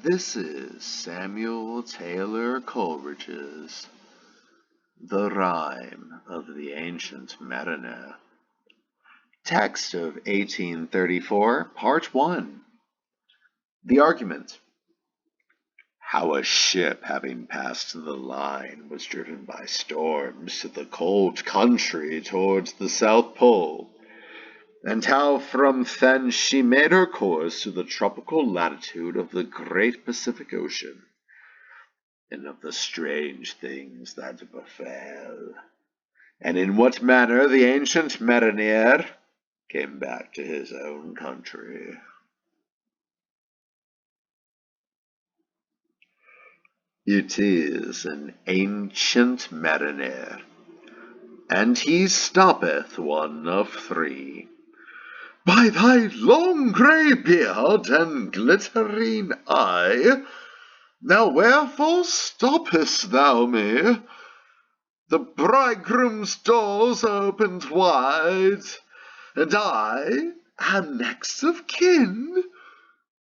This is Samuel Taylor Coleridge's The Rime of the Ancient Mariner. Text of 1834, Part 1. The argument. How a ship having passed the line was driven by storms to the cold country towards the South Pole, and how from thence she made her course to the tropical latitude of the great Pacific Ocean, and of the strange things that befell, and in what manner the ancient mariner came back to his own country. It is an ancient mariner, and he stoppeth one of three. By thy long grey beard and glittering eye, now wherefore stoppest thou me? The bridegroom's doors are opened wide, and I am next of kin.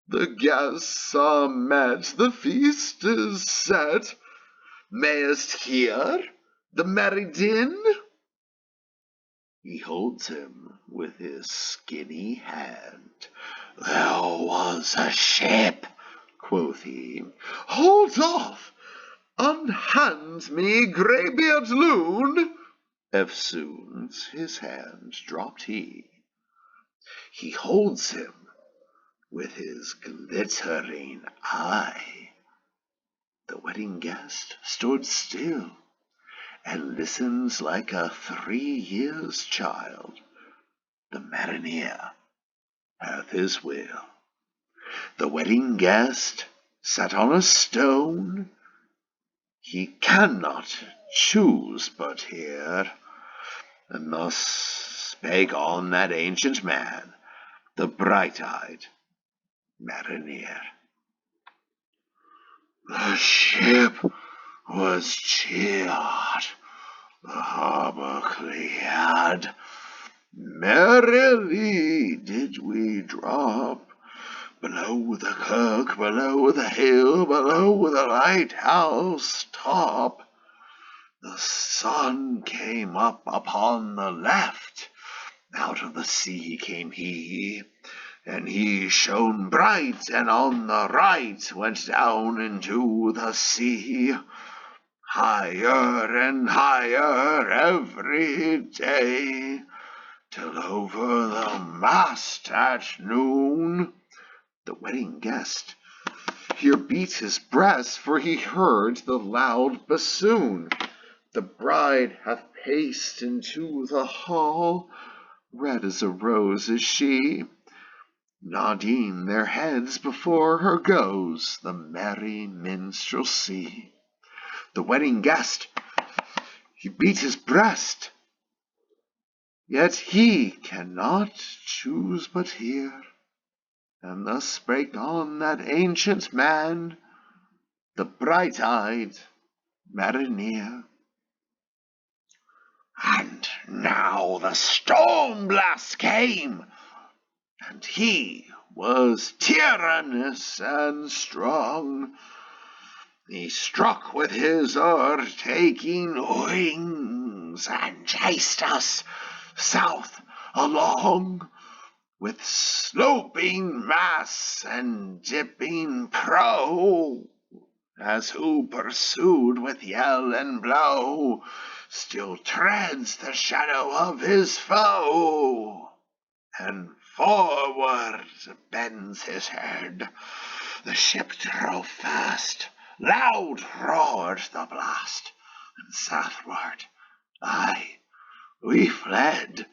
The guests are met, the feast is set. Mayest hear the merry din? He holds him with his skinny hand. There was a ship, quoth he. Hold off! Unhand me, greybeard loon! Eftsoons his hand dropped he. He holds him with his glittering eye. The wedding guest stood still, and listens like a 3 years child. The mariner hath his will. The wedding guest sat on a stone. He cannot choose but hear. And thus spake on that ancient man, the bright-eyed mariner. The ship was cheered, the harbor cleared. Merrily did we drop below the kirk, below the hill, below the lighthouse top. The sun came up upon the left, out of the sea came he, and he shone bright, and on the right went down into the sea. Higher and higher every day, till over the mast at noon. The wedding guest here beat his breast, for he heard the loud bassoon. The bride hath paced into the hall, red as a rose is she. Nodding their heads before her goes the merry minstrelsy. The wedding guest, he beat his breast, yet he cannot choose but hear. And thus spake on that ancient man, the bright-eyed mariner. And now the storm blast came, and he was tyrannous and strong. He struck with his o'ertaking wings, and chased us south along, with sloping masts and dipping prow, as who pursued with yell and blow still treads the shadow of his foe, and forward bends his head. The ship drove fast, loud roared the blast, and southward, aye, we fled.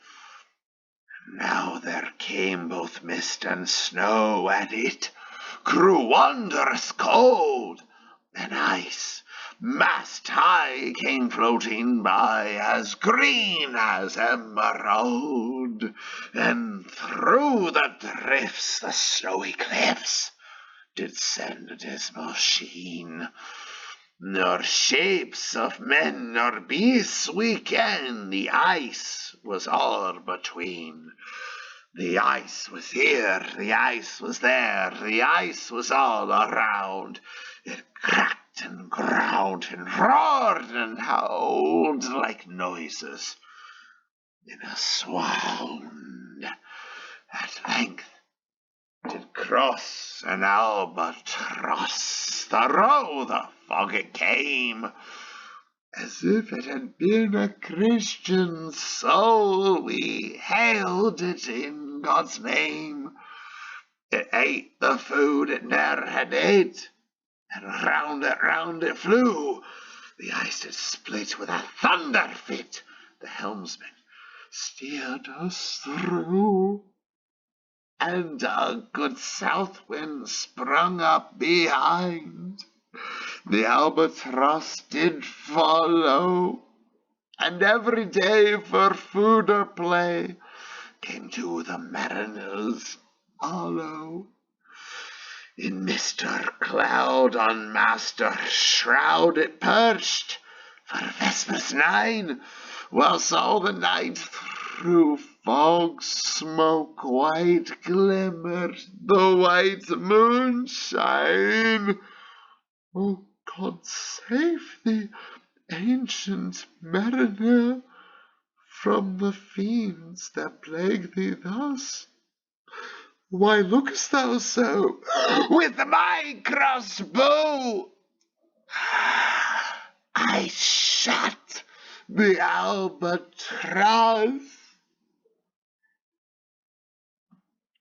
Now there came both mist and snow, and it grew wondrous cold, and ice mast high came floating by, as green as emerald, and through the drifts the snowy cliffs did send a dismal sheen. Nor shapes of men nor beasts we ken, the ice was all between. The ice was here, the ice was there, the ice was all around. It cracked and ground and roared and howled like noises in a swound. At length did cross an albatross. Through the fog it came, as if it had been a Christian soul. We hailed it in God's name. It ate the food it ne'er had ate, and round it flew. The ice did split with a thunder fit. The helmsman steered us through, and a good south wind sprung up behind. The albatross did follow, and every day for food or play came to the mariner's hollow. In mist or cloud on mast or shroud it perched for vespers 9, whilst all the night through fog smoke white glimmered the white moonshine. O God, save the ancient mariner from the fiends that plague thee thus. Why lookest thou so? With my crossbow I shot the albatross.